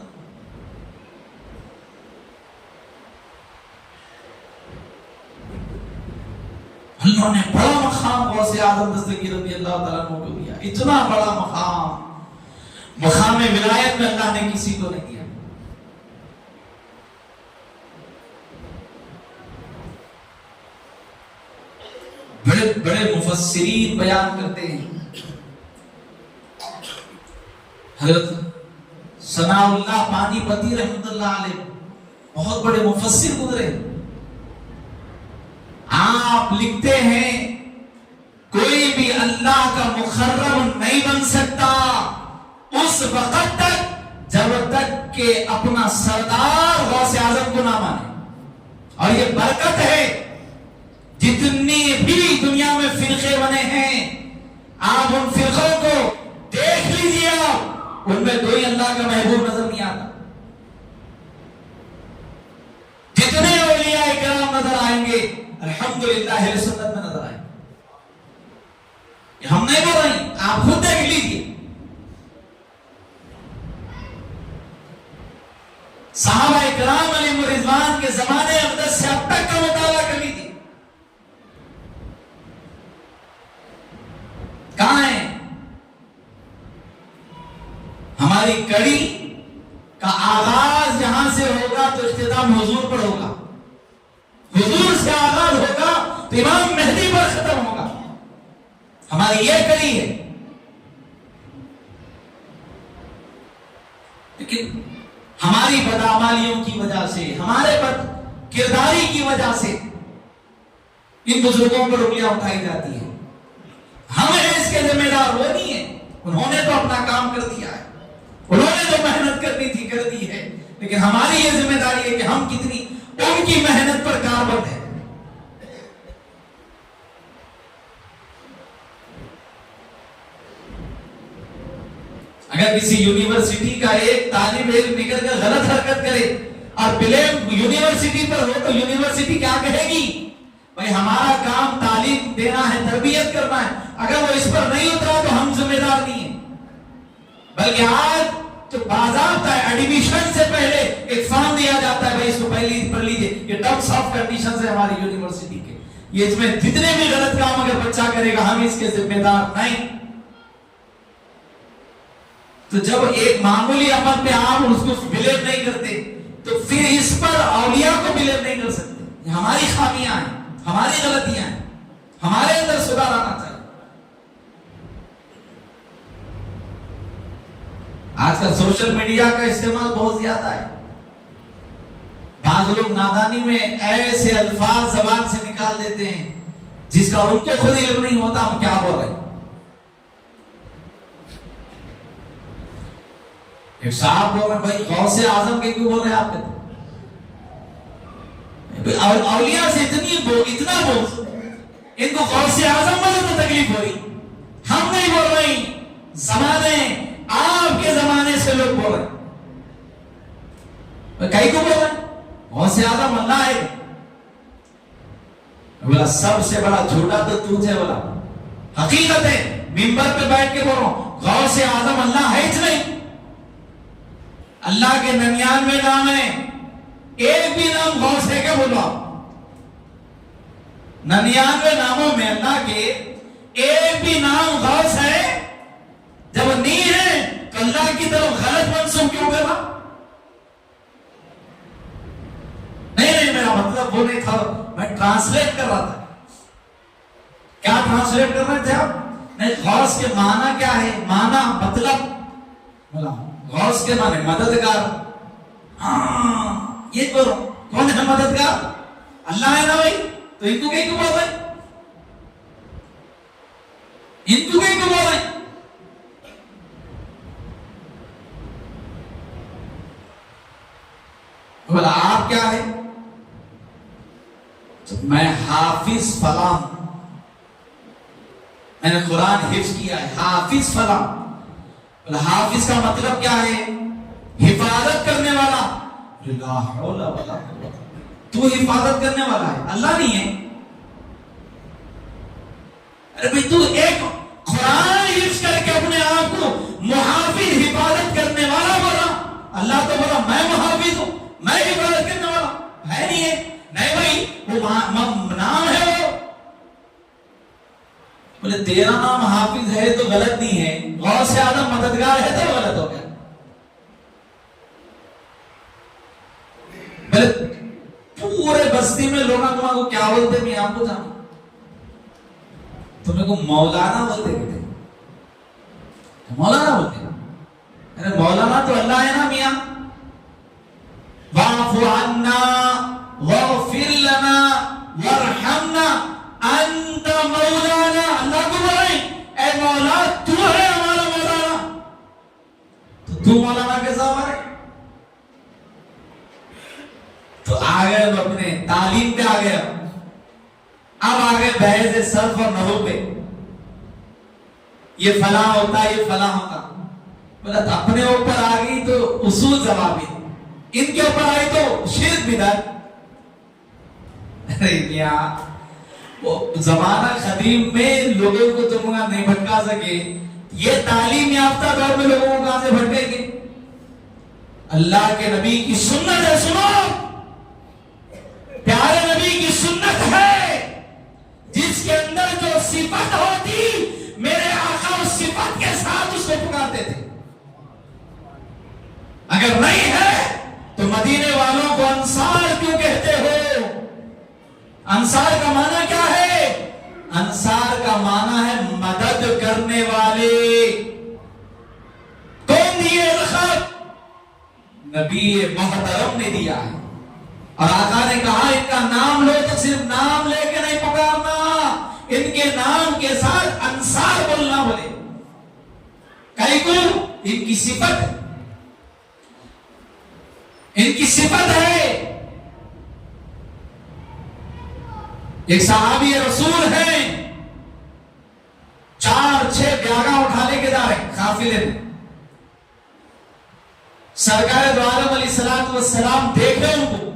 اللہ نے بڑا مقام غوث اعظم رضی اللہ تعالیٰ عنہ کو دیا، اتنا بڑا مقام ولایت میں اللہ نے کسی کو نہیں دیا۔ بڑے بڑے مفسرین بیان کرتے ہیں، حضرت ثناء اللہ پانی پتی رحمت اللہ علیہ بہت بڑے مفسر گزرے، آپ لکھتے ہیں کوئی بھی اللہ کا مقرب نہیں بن سکتا اس وقت تک جب تک کہ اپنا سردار غوث اعظم کو نہ مانے۔ اور یہ برکت ہے، جتنی بھی دنیا میں فرقے بنے ہیں آپ ان فرقوں کو دیکھ لیجیے، ان میں کوئی اللہ کا محبوب نظر نہیں آتا۔ جتنے اولیاء کرام نظر آئیں گے الحمدللہ اہل سنت میں نظر آئیں گے، ہم نہیں بول رہے ہیں، آپ خود دیکھ لیجیے۔ صحابہ کرام علیہم رضوان کے زمانے اقدس سے اب تک کا مطالعہ کر لیجیے، کہاں ہے؟ ہماری کڑی کا آغاز یہاں سے ہوگا تو اختتام حضور پر ہوگا، حضور سے آغاز ہوگا تو امام مہدی پر ختم ہوگا، ہماری یہ کڑی ہے۔ لیکن ہماری بدعمالیوں کی وجہ سے، ہمارے بد کرداری کی وجہ سے ان بزرگوں پر انگلیاں اٹھائی جاتی ہیں۔ ہم اس کے ذمہ دار وہ نہیں ہیں، انہوں نے تو اپنا کام کر دیا ہے، انہوں نے جو محنت کرنی تھی کر دی ہے، لیکن ہماری یہ ذمہ داری ہے کہ ہم کتنی ان کی محنت پر کاربند ہیں۔ اگر کسی یونیورسٹی کا ایک طالب علم نکل کر غلط حرکت کرے اور بلیم یونیورسٹی پر ہو تو یونیورسٹی کیا کہے گی؟ بھائی ہمارا کام تعلیم دینا ہے، تربیت کرنا ہے، اگر وہ اس پر نہیں اترا تو ہم ذمہ دار نہیں ہیں۔ بلکہ آج تو باضابطہ ایڈمیشن سے پہلے ایک فارم دیا جاتا ہے، بھائی اس کو پہلے پڑھ لیجیے، یہ ٹرمز آف کنڈیشنز ہے ہماری یونیورسٹی کے، یہ اس میں جتنے بھی غلط کام اگر بچہ کرے گا ہم اس کے ذمہ دار نہیں۔ تو جب ایک معمولی عمل پہ آپ اس کو بلیو نہیں کرتے تو پھر اس پر اولیاء کو بلیو نہیں کر سکتے۔ یہ ہماری خامیاں ہیں، ہماری غلطیاں ہیں، ہمارے اندر سدھار آنا چاہیے۔ آج کل سوشل میڈیا کا استعمال بہت زیادہ ہے، بعض لوگ نادانی میں ایسے الفاظ زبان سے نکال دیتے ہیں جس کا ان کو خود علم نہیں ہوتا ہم کیا بول رہے ہیں۔ ایک صاحب بول رہے بھائی غوث اعظم کے کیوں بول رہے ہیں آپ کہتے اولیاء سے اتنا بول ان کو غوث اعظم والے تو تکلیف ہو رہی، ہم نہیں بول رہے، زمانے آپ کے زمانے سے لوگ بول رہے ہیں، کئی کو بول رہے ہیں غوث اعظم اللہ ہے، بولا سب سے بڑا جھوٹا تو تجھے، بولا حقیقت ہے، منبر پہ بیٹھ کے بول رہا ہوں غوث اعظم اللہ ہے ہی نہیں، اللہ کے 99 نام ہیں، ایک بھی نام غوث ہے کیا؟ بولو آپ 99 ناموں میں اللہ کے ایک بھی نام غوث ہے؟ جب نہیں ہے تو اللہ کی طرف غلط منسوب کیوں کر رہا؟ نہیں میرا مطلب وہ نہیں تھا، میں ٹرانسلیٹ کر رہا تھا۔ کیا ٹرانسلیٹ کر رہے تھے آپ؟ نہیں، غوث کے معنی کیا ہے؟ معنی مطلب بولا غوث کے معنی مددگار، ہاں یہ کرو، کون ہے مددگار؟ اللہ ہے نا بھائی، تو ہندو کہیں کیوں بول رہے ہیں؟ ہندو کہیں کیوں بول رہے ہیں؟ بولا آپ کیا ہے؟ میں حافظ فلاں، میں نے قرآن حفظ کیا ہے، حافظ فلاں۔ بولا حافظ کا مطلب کیا ہے؟ حفاظت کرنے والا۔ لا حول ولا قوت، تو حفاظت کرنے والا ہے، اللہ نہیں ہے؟ ارے بھئی تو ایک قرآن حفظ کر کے اپنے آپ کو محافظ حفاظت کرنے والا بولا، اللہ تو بولا میں محافظ ہوں، میں حفاظت کرنے والا ہے نہیں ہے؟ نہیں بھائی وہ نام ہے وہ۔ بولے تیرا نام حافظ ہے تو غلط نہیں ہے، غوث اعظم مددگار ہے تو غلط ہو گیا۔ پورے بستی میں لوگ تمہارے کو کیا بولتے ہیں آپ کو جانا؟ تمہیں کو مولانا بولتے کہتے، مولانا بولتے۔ ارے مولانا تو اللہ ہے نا میاں، واعف عنا واغفر لنا وارحمنا انت مولانا، اللہ کو بولیں اے مولا تو ہے ہمارا مولانا، تو مولانا کیسا ہمارے؟ تو آگئے ہم اپنے تعلیم پہ آگئے، اب آگئے بحث صرف اور نحو پہ، یہ فلاں ہوتا یہ فلاں ہوتا۔ بولا اپنے اوپر آ گئی تو اصول جوابی، ان کے اوپر آئی تو شرک بدعت۔ ارے میاں وہ زمانہ قدیم میں لوگوں کو تم نہیں بھٹکا سکے، یہ تعلیم یافتہ دور میں لوگوں کو کہاں سے بھٹکیں گے؟ اللہ کے نبی کی سنت ہے، سنو پیارے نبی کی سنت ہے، جس کے اندر جو صفت ہوتی میرے آقا اس صفت کے ساتھ اس کو پکارتے تھے۔ اگر نہیں ہے تو مدینے والوں کو انصار کیوں کہتے ہو؟ انصار کا معنی کیا ہے؟ انصار کا معنی ہے مدد کرنے والے۔ کون دیے لقب؟ نبی محترم نے دیا ہے، اور آقا نے کہا ان کا نام لو تو صرف نام لے کے نہیں پکارنا، ان کے نام کے ساتھ انصار بولنا بولے۔ کئی کو ان کی صفت ہے، ان کی صفت ہے۔ ایک صحابی رسول ہیں، 4-6 بیاگا اٹھا لے کے جا رہے قافلے میں، سرکار دو عالم علیہ الصلوۃ والسلام دیکھ رہے ان کو،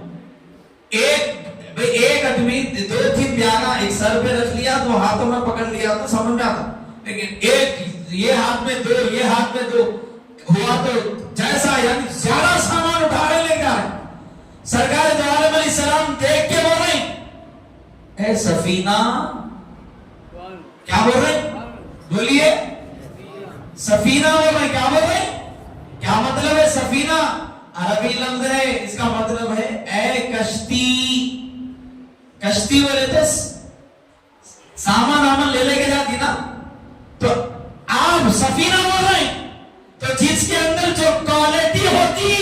ایک آدمی 2-3 بیاگا ایک سر پہ رکھ لیا تو ہاتھوں میں پکڑ لیا تو سمجھ میں آتا، لیکن ایک یہ ہاتھ میں 2 یہ ہاتھ میں 2 ہوا تو جیسا یعنی زیادہ سامان اٹھا رہے لے گا۔ سرکار دو عالم علیہ السلام دیکھ کے بول رہے ہیں اے سفینہ، کیا بول رہے ہیں؟ بولیے سفینہ بول رہے ہیں، کیا بول رہے ہیں؟ کیا مطلب ہے سفینہ؟ عربی لفظ ہے، اس کا مطلب ہے اے کشتی۔ کشتی بولے تو سامان لے لے کے جاتی نا، تو آپ سفینہ بول رہے ہیں، تو جس کے اندر جو کوالٹی ہوتی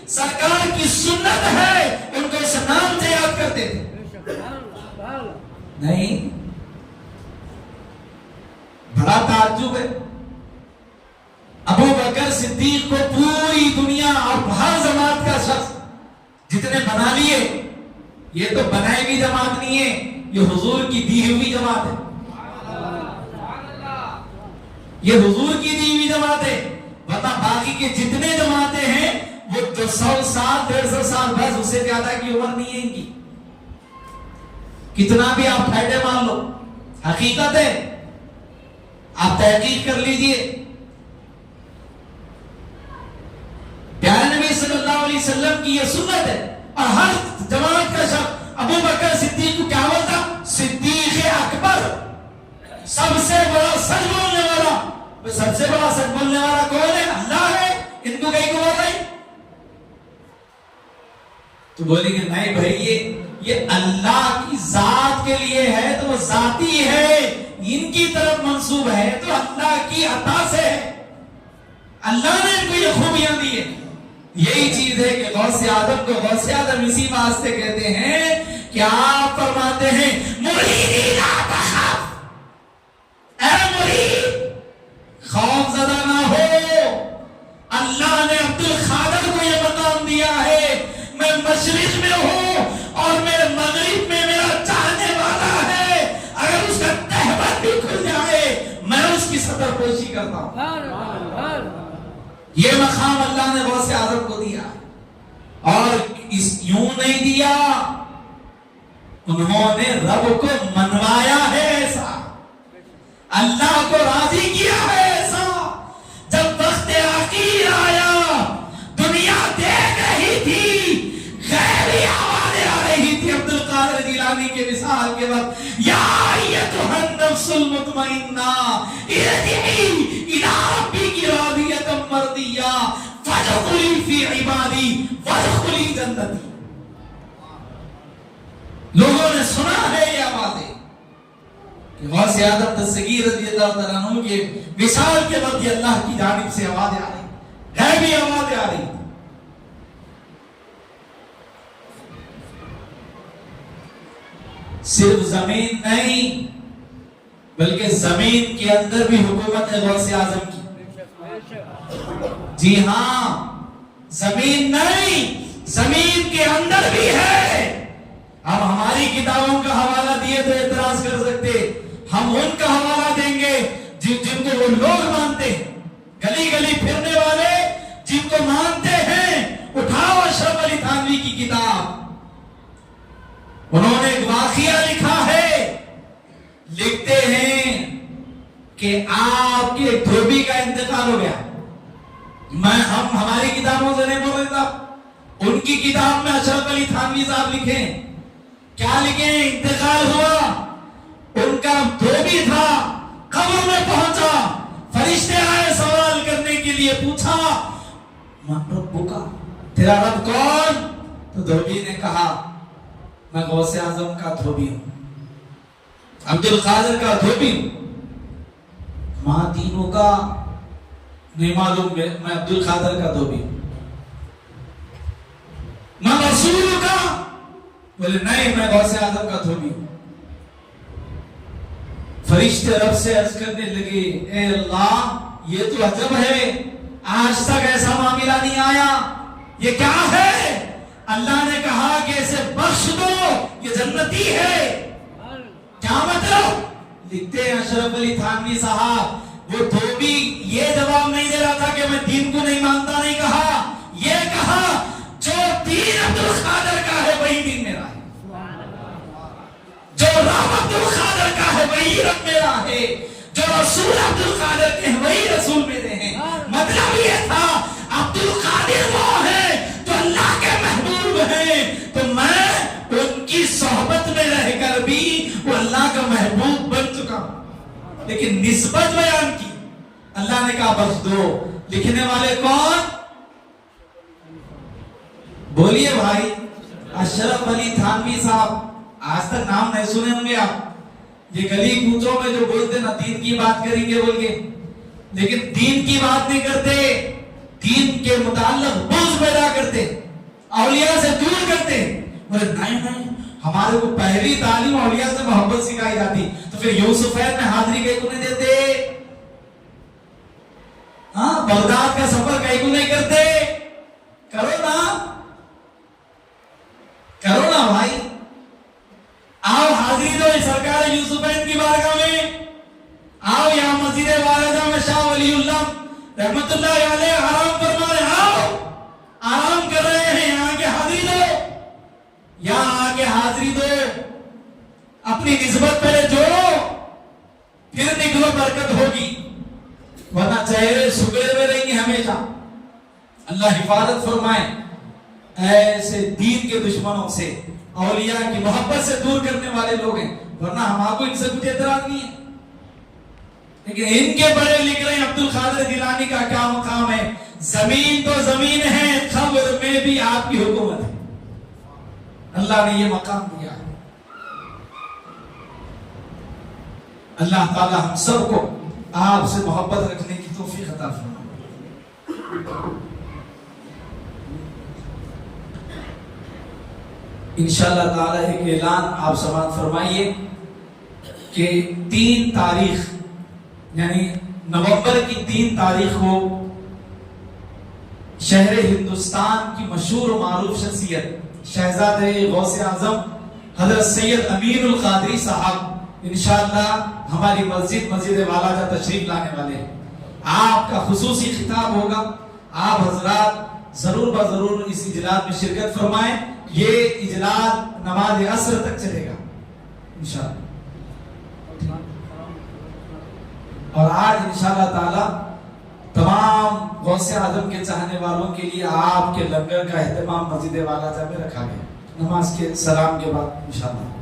سرکار کی سنت ہے ان کو اس نام سے یاد کرتے تھے۔ نہیں، بڑا تعجب ہے، ابو بکر صدیق کو پوری دنیا اور ہر جماعت کا شخص جتنے بنا لیے، یہ تو بنائی ہوئی جماعت نہیں ہے، یہ حضور کی دی ہوئی جماعت ہے، یہ حضور کی دی ہوئی جماعت ہے۔ ورنہ باقی کے جتنے جماعتیں ہیں وہ 100 سال 150 سال بس، اس سے زیادہ کی عمر نہیں ہے ان کی، کتنا بھی آپ پھیٹے مان لو، حقیقت ہے، آپ تحقیق کر لیجئے۔ پیارے نبی صلی اللہ علیہ وسلم کی یہ سنت ہے، اور ہر جماعت کا شخص ابو بکر صدیق کو کیا بولتا؟ صدیق اکبر، سب سے بڑا سچ بولنے والا۔ سب سے بڑا سچ بولنے والا کون ہے؟ اللہ ہے، ان کو کہیں کو بول رہے ہیں؟ تو بولیں گے نہیں بھائی یہ اللہ کی ذات کے لیے ہے تو وہ ذاتی ہے، ان کی طرف منسوب ہے تو اللہ کی عطا سے ہے، اللہ نے ان کو یہ خوبیاں دی ہیں۔ یہی چیز ہے کہ غوث اعظم کو غوث اعظم اسی واسطے کہتے ہیں کیا آپ فرماتے ہیں مریدی لا تخف، اے مرید خوف زدہ نہ ہو، اللہ نے عبد القادر کو یہ مقام دیا ہے، میں مشرق میں ہوں اور میرے مغرب میں میرا چاہنے والا ہے، اگر اس کا تہبند بھی کھل جائے میں اس کی سطر پوشی کرتا ہوں۔ یہ مقام اللہ نے غوث اعظم کو دیا، اور اس یوں نہیں دیا، انہوں نے رب کو منوایا ہے، ایسا اللہ کو راضی کیا ہے ایسا۔ جب وقت آخر آیا دنیا دیکھ رہی تھی، غیبی آوازیں آ رہی تھی عبد القادر جیلانی کے وصال کے وقت، یا ایتھا النفس المطمئنہ ارجعی الی ربک راضیۃ مرضیہ فادخلی فی عبادی وادخلی جنتی۔ لوگوں نے سنا ہے یہ آوازیں کہ غوث اعظم دستگیر رضی اللہ تعالیٰ عنہ کے وصال کے وقت یہ اللہ کی جانب سے آوازیں آ رہی، غیبی آوازیں آ رہی۔ صرف زمین نہیں بلکہ زمین کے اندر بھی حکومت ہے غوث اعظم کی۔ جی ہاں، زمین نہیں زمین کے اندر بھی ہے۔ اب ہماری کتابوں کا حوالہ دیے تو اعتراض کر سکتے، ہم ان کا حوالہ دیں گے جن کو وہ لوگ مانتے ہیں، گلی گلی پھرنے والے جن کو مانتے ہیں۔ اٹھاؤ اشرف علی تھانوی کی کتاب، انہوں نے ایک واقعہ لکھا ہے، لکھتے ہیں کہ آپ کے دھوبی کا انتقال ہو گیا۔ ہم ہماری کتابوں سے نہیں بول رہے تھا، ان کی کتاب میں اشرف علی تھانوی صاحب لکھیں، کیا لکھیں؟ انتقال ہوا، ان کا دھوبی تھا، قبر میں پہنچا، فرشتے آئے سوال کرنے کے لیے، پوچھا من ربک کا، تیرا رب کون؟ تو دھوبی نے کہا میں غوث اعظم کا دھوبی ہوں، عبد القادر کا دھوبی ہوں۔ ماں تینوں کا نہیں معلوم، میں عبد القادر کا دھوبی ہوں۔ میں رسول کا، بولے نہیں میں غوث اعظم کا دھوبی ہوں۔ فرشتے رب سے عرض کرنے لگے اے اللہ یہ تو عجب ہے، آج تک ایسا معاملہ نہیں آیا، یہ کیا ہے؟ اللہ نے کہا کہ اسے بخش دو، یہ جنتی ہے۔ کیا مطلب؟ لکھتے ہیں اشرف علی تھانوی صاحب، وہ دھوبی یہ جواب نہیں دے رہا تھا کہ میں دین کو نہیں مانتا، نہیں کہا، یہ کہا جو دین عبد القادر کا ہے وہی دین میرا ہے، جو رب عبد القادر کا ہے وہی رب میرا ہے، جو رسول عبد القادر کے ہیں وہی رسول میرے ہیں۔ مطلب یہ تھا عبد القادر وہ ہے تو اللہ کے محبوب ہیں، تو میں ان کی صحبت میں رہ کر بھی وہ اللہ کا محبوب بن چکا ہوں۔ لیکن نسبت بیان کی، اللہ نے کہا بخش دو۔ لکھنے والے کون؟ بولیے بھائی، اشرف علی تھانوی صاحب، آج تک نام نہیں سنے ہوں گے آپ، یہ گلی کوچوں میں جو بولتے نا دین کی بات کریں گے بول کے، لیکن دین کی بات نہیں کرتے، دین کے متعلق بغض پیدا کرتے، اولیاء سے دور کرتے۔ بولے نہیں ہمارے کو پہلی تعلیم اولیاء سے محبت سکھائی جاتی، تو پھر یوسفین میں حاضری کہیں کو نہیں دیتے؟ ہاں، بغداد کا سفر کہیں کو نہیں کرتے؟ کرو نا بھائی، آؤ حاضری دو سرکار یوسفین کی بارگاہ میں، آؤ یہاں مسجد واردہ میں شاہ ولی اللہ رحمت اللہ علیہ آرام فرما رہے، آؤ آرام کر رہے ہیں، یہاں کے حاضری دو، یہاں آ کے حاضری دو، اپنی نسبت پہلے جوڑو، پھر نکلو، برکت ہوگی، ورنہ چہرے سکڑے ہوئے رہیں گے ہمیشہ۔ اللہ حفاظت فرمائے ایسے دین کے دشمنوں سے، اولیاء کی محبت سے دور کرنے والے لوگ ہیں، ورنہ ہمارا کو ان سے کچھ اعتراض نہیں ہے۔ لیکن ان کے بڑے لکھ رہے ہیں عبد القادر جیلانی کا کیا مقام ہے؟ زمین تو زمین ہے، قبر میں بھی آپ کی حکومت ہے، اللہ نے یہ مقام دیا ہے۔ اللہ تعالی ہم سب کو آپ سے محبت رکھنے کی توفیق عطا فرمائے۔ انشاءاللہ تعالی ایک اعلان آپ سماعت فرمائیے کہ 3 تاریخ یعنی نومبر کی 3 تاریخ کو شہر ہندوستان کی مشہور و معروف شخصیت شہزادہ غوث اعظم حضرت سید امین القادری صاحب انشاءاللہ ہماری مسجد والا تشریف لانے والے ہیں. آپ کا خصوصی خطاب ہوگا. آپ حضرات ضرور بضرور اس اجلاس میں شرکت فرمائیں. یہ اجلاس نماز عصر تک چلے گا انشاءاللہ. اور آج انشاءاللہ تعالی تمام غوث اعظم کے چاہنے والوں کے لیے آپ کے لنگر کا اہتمام مسجد والا میں رکھا گیا نماز کے سلام کے بعد انشاءاللہ.